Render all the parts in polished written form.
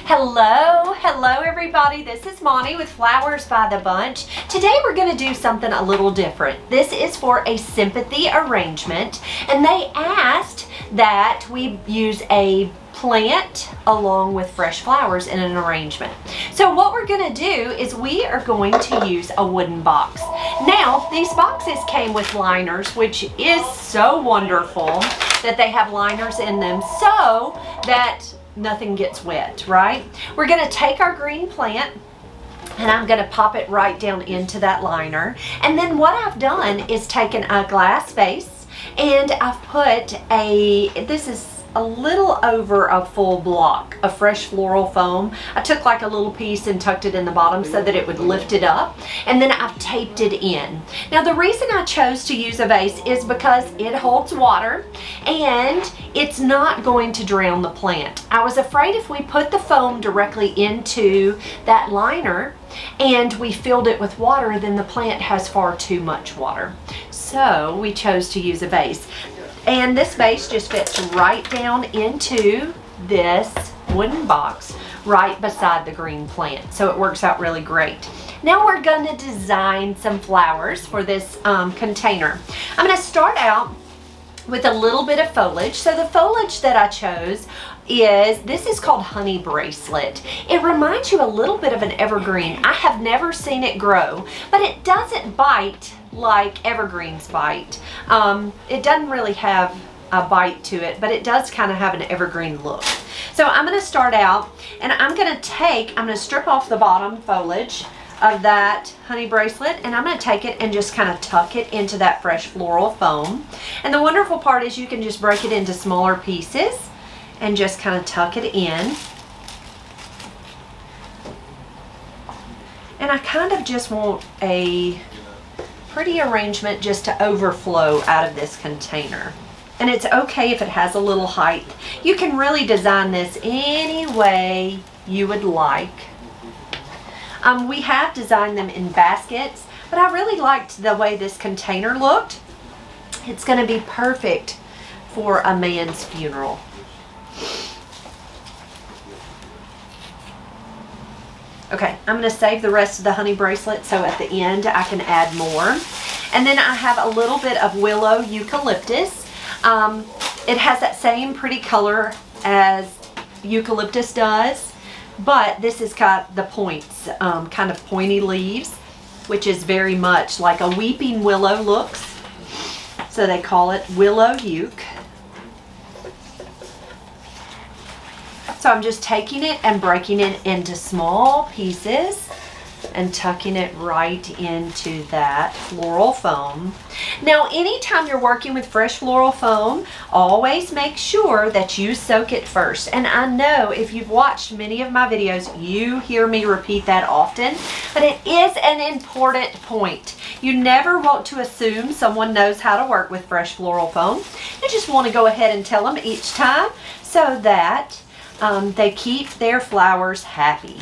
Hello everybody. This is Monty with Flowers by the Bunch. Today we're going to do something a little different. This is for a sympathy arrangement, and they asked that we use a plant along with fresh flowers in an arrangement. So what we're going to do is we are going to use a wooden box. Now, these boxes came with liners, which is so wonderful that they have liners in them so that nothing gets wet, right? We're going to take our green plant and I'm going to pop it right down into that liner. And then what I've done is taken a glass vase and I've put this is a little over a full block of fresh floral foam. I took like a little piece and tucked it in the bottom so that it would lift it up, and then I've taped it in. Now the reason I chose to use a vase is because it holds water and it's not going to drown the plant. I was afraid if we put the foam directly into that liner and we filled it with water, then the plant has far too much water. So we chose to use a vase. And this vase just fits right down into this wooden box right beside the green plant. So it works out really great. Now we're going to design some flowers for this container. I'm going to start out with a little bit of foliage. So the foliage that I chose this is called honey bracelet. It reminds you a little bit of an evergreen. I have never seen it grow, but it doesn't bite like evergreens bite. It doesn't really have a bite to it, but it does kind of have an evergreen look. So I'm going to start out and I'm going to strip off the bottom foliage of that honey bracelet, and I'm going to take it and just kind of tuck it into that fresh floral foam. And the wonderful part is you can just break it into smaller pieces and just kind of tuck it in. And I kind of just want a pretty arrangement just to overflow out of this container. And it's okay if it has a little height. You can really design this any way you would like. We have designed them in baskets, but I really liked the way this container looked. It's going to be perfect for a man's funeral. Okay, I'm going to save the rest of the honey bracelet so at the end I can add more. And then I have a little bit of willow eucalyptus. It has that same pretty color as eucalyptus does, but this has got the points, kind of pointy leaves, which is very much like a weeping willow looks. So they call it willow euc. So I'm just taking it and breaking it into small pieces and tucking it right into that floral foam. Now, anytime you're working with fresh floral foam, always make sure that you soak it first. And I know if you've watched many of my videos, you hear me repeat that often, but it is an important point. You never want to assume someone knows how to work with fresh floral foam. You just want to go ahead and tell them each time so that they keep their flowers happy.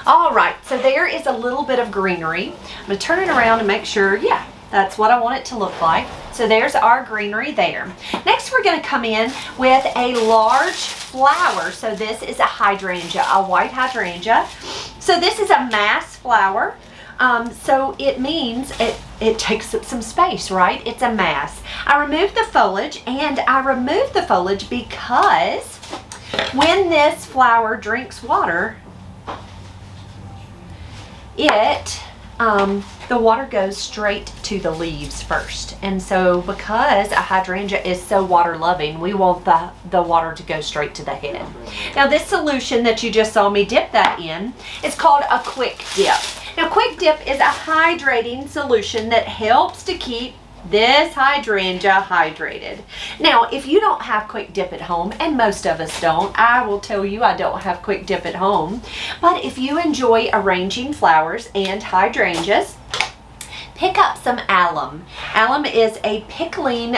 All right, so there is a little bit of greenery. I'm going to turn it around and make sure, yeah, that's what I want it to look like. So there's our greenery there. Next, we're going to come in with a large flower. So this is a hydrangea, a white hydrangea. So this is a mass flower. So it means it takes up some space, right? It's a mass. I removed the foliage, and I removed the foliage because when this flower drinks water, the water goes straight to the leaves first. And so because a hydrangea is so water loving, we want the water to go straight to the head. Now this solution that you just saw me dip that in is called a quick dip. Now quick dip is a hydrating solution that helps to keep this hydrangea hydrated. Now, if you don't have quick dip at home, and most of us don't, I will tell you I don't have quick dip at home, but if you enjoy arranging flowers and hydrangeas, pick up some alum. Alum is a pickling,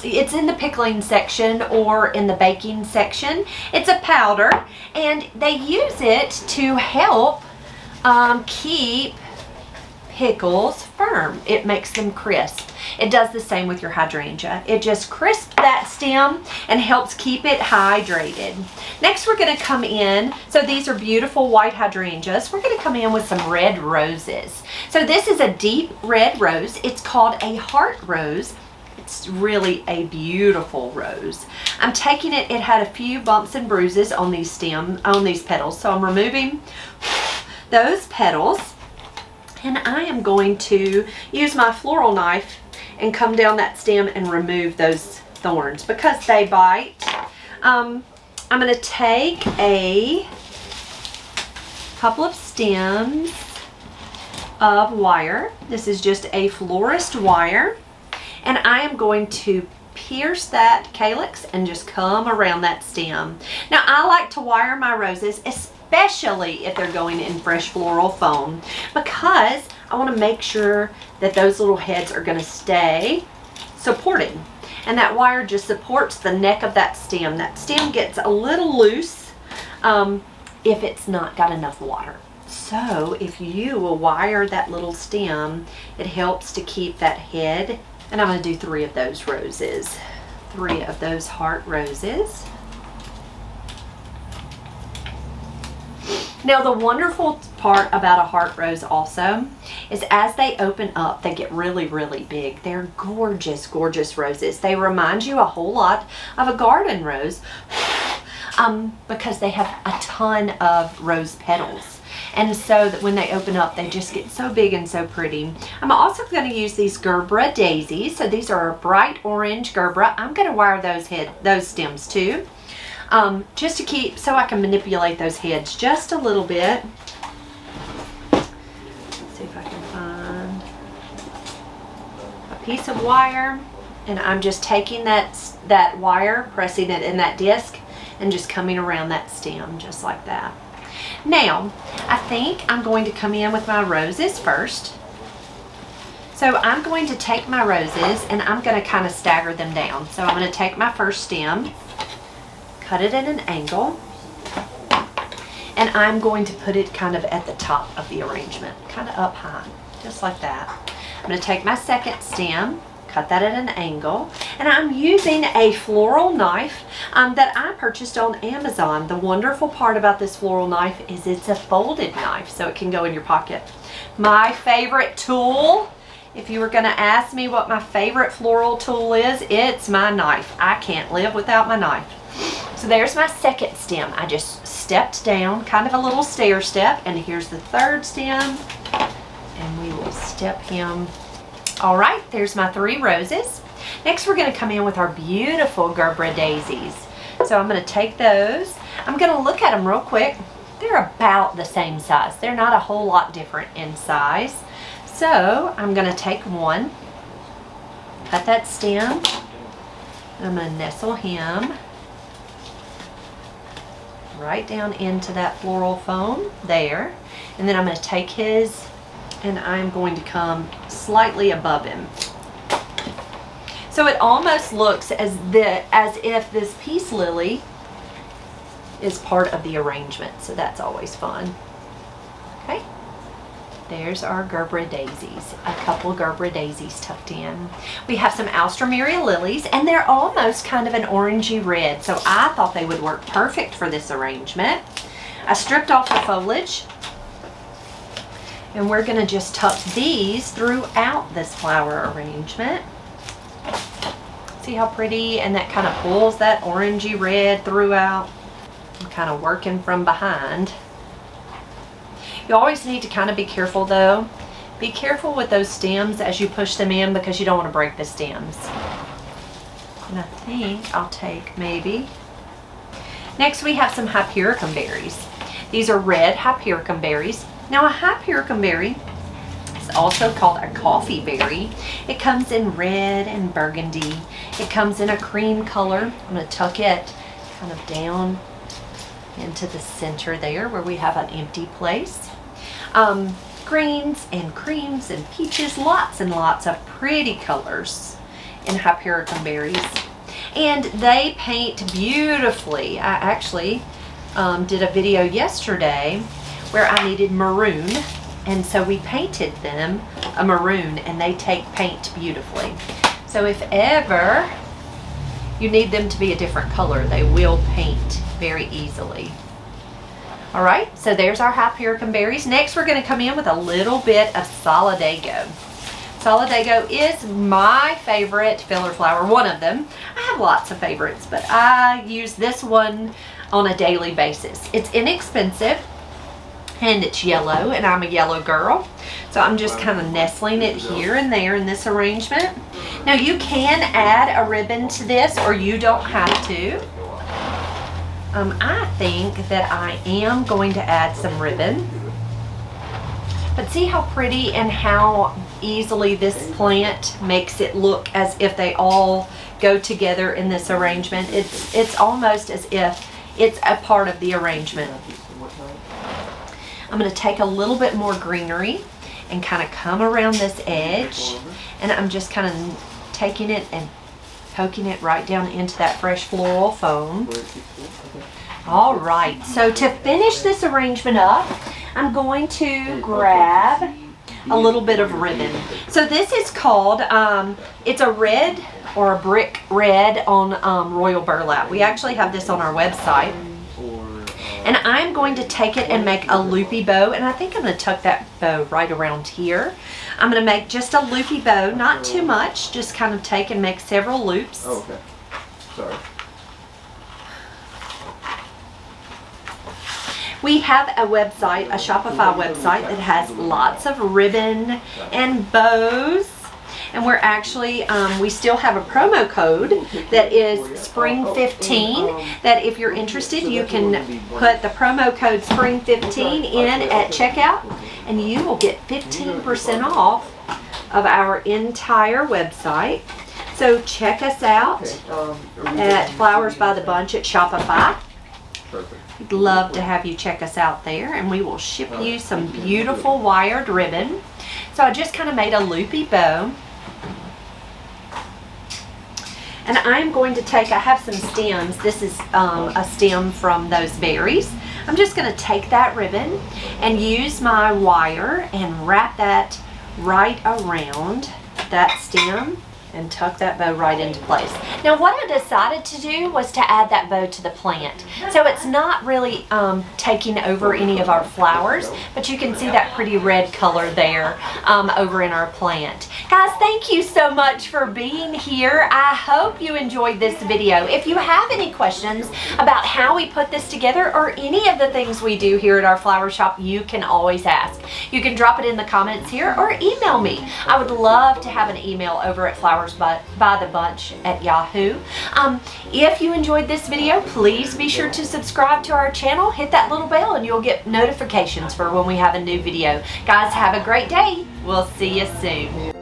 it's in the pickling section or in the baking section. It's a powder, and they use it to help keep pickles firm. It makes them crisp. It does the same with your hydrangea. It just crisps that stem and helps keep it hydrated. Next we're going to come in, so these are beautiful white hydrangeas. We're going to come in with some red roses. So this is a deep red rose. It's called a heart rose. It's really a beautiful rose. I'm taking it, it had a few bumps and bruises on these petals. So I'm removing those petals. And I am going to use my floral knife and come down that stem and remove those thorns because they bite. I'm going to take a couple of stems of wire. This is just a florist wire. And I am going to pierce that calyx and just come around that stem. Now I like to wire my roses, especially if they're going in fresh floral foam, because I want to make sure that those little heads are going to stay supported. And that wire just supports the neck of that stem. That stem gets a little loose if it's not got enough water. So if you will wire that little stem, it helps to keep that head. And I'm going to do 3 of those roses. 3 of those heart roses. Now the wonderful part about a heart rose also is as they open up, they get really, really big. They're gorgeous, gorgeous roses. They remind you a whole lot of a garden rose because they have a ton of rose petals. And so that when they open up, they just get so big and so pretty. I'm also going to use these Gerbera daisies. So these are a bright orange Gerbera. I'm going to wire those stems too. Just to keep, so I can manipulate those heads just a little bit. Let's see if I can find a piece of wire. And I'm just taking that wire, pressing it in that disc, and just coming around that stem just like that. Now, I think I'm going to come in with my roses first. So I'm going to take my roses and I'm going to kind of stagger them down. So I'm going to take my first stem, cut it at an angle, and I'm going to put it kind of at the top of the arrangement, kind of up high, just like that. I'm going to take my second stem, cut that at an angle, and I'm using a floral knife that I purchased on Amazon. The wonderful part about this floral knife is it's a folded knife, so it can go in your pocket. My favorite tool, if you were going to ask me what my favorite floral tool is, it's my knife. I can't live without my knife. So there's my second stem. I just stepped down, kind of a little stair step, and here's the third stem, and we will step him. All right, there's my 3 roses. Next, we're going to come in with our beautiful Gerbera daisies. So I'm going to take those. I'm going to look at them real quick. They're about the same size. They're not a whole lot different in size. So I'm going to take one, cut that stem, and I'm going to nestle him right down into that floral foam there. And then I'm going to take his, and I'm going to come slightly above him. So it almost looks as if this peace lily is part of the arrangement. So that's always fun. Okay. There's our Gerbera daisies, a couple of Gerbera daisies tucked in. We have some Alstroemeria lilies, and they're almost kind of an orangey red, so I thought they would work perfect for this arrangement. I stripped off the foliage, and we're going to just tuck these throughout this flower arrangement. See how pretty, and that kind of pulls that orangey red throughout. I'm kind of working from behind. You always need to kind of be careful though. Be careful with those stems as you push them in because you don't want to break the stems. And I think I'll take maybe. Next we have some hypericum berries. These are red hypericum berries. Now a hypericum berry is also called a coffee berry. It comes in red and burgundy. It comes in a cream color. I'm going to tuck it kind of down into the center there where we have an empty place. Greens and creams and peaches, lots and lots of pretty colors in hypericum berries. And they paint beautifully. I actually did a video yesterday where I needed maroon And so we painted them a maroon, and they take paint beautifully. So if ever you need them to be a different color, they will paint very easily. All right, so there's our Hyperion berries. Next, we're going to come in with a little bit of Solidago. Solidago is my favorite filler flower, one of them. I have lots of favorites, but I use this one on a daily basis. It's inexpensive, and it's yellow, and I'm a yellow girl. So I'm just kind of nestling it here and there in this arrangement. Now you can add a ribbon to this, or you don't have to. I think that I am going to add some ribbon. But see how pretty and how easily this plant makes it look as if they all go together in this arrangement. It's almost as if it's a part of the arrangement. I'm going to take a little bit more greenery and kind of come around this edge, and I'm just kind of taking it and poking it right down into that fresh floral foam. All right, so to finish this arrangement up, I'm going to grab a little bit of ribbon. So this is called, it's a red or a brick red on royal burlap. We actually have this on our website. And I'm going to take it and make a loopy bow, and I think I'm going to tuck that bow right around here. I'm going to make just a loopy bow, not too much, just kind of take and make several loops. Oh, okay. Sorry. We have a website, a Shopify website that has lots of ribbon and bows. And we're actually, we still have a promo code that is Spring15, that if you're interested, you can put the promo code Spring15 in at checkout, and you will get 15% off of our entire website. So check us out at Flowers by the Bunch at Shopify. We'd love to have you check us out there, and we will ship you some beautiful wired ribbon. So I just kind of made a loopy bow. And I'm going to take, I have some stems. This is a stem from those berries. I'm just going to take that ribbon and use my wire and wrap that right around that stem and tuck that bow right into place. Now what I decided to do was to add that bow to the plant. So it's not really taking over any of our flowers, but you can see that pretty red color there over in our plant. Guys, thank you so much for being here. I hope you enjoyed this video. If you have any questions about how we put this together or any of the things we do here at our flower shop, you can always ask. You can drop it in the comments here or email me. I would love to have an email over at Flowers by the Bunch at Yahoo. If you enjoyed this video, please be sure to subscribe to our channel, hit that little bell, and you'll get notifications for when we have a new video. Guys, have a great day. We'll see you soon.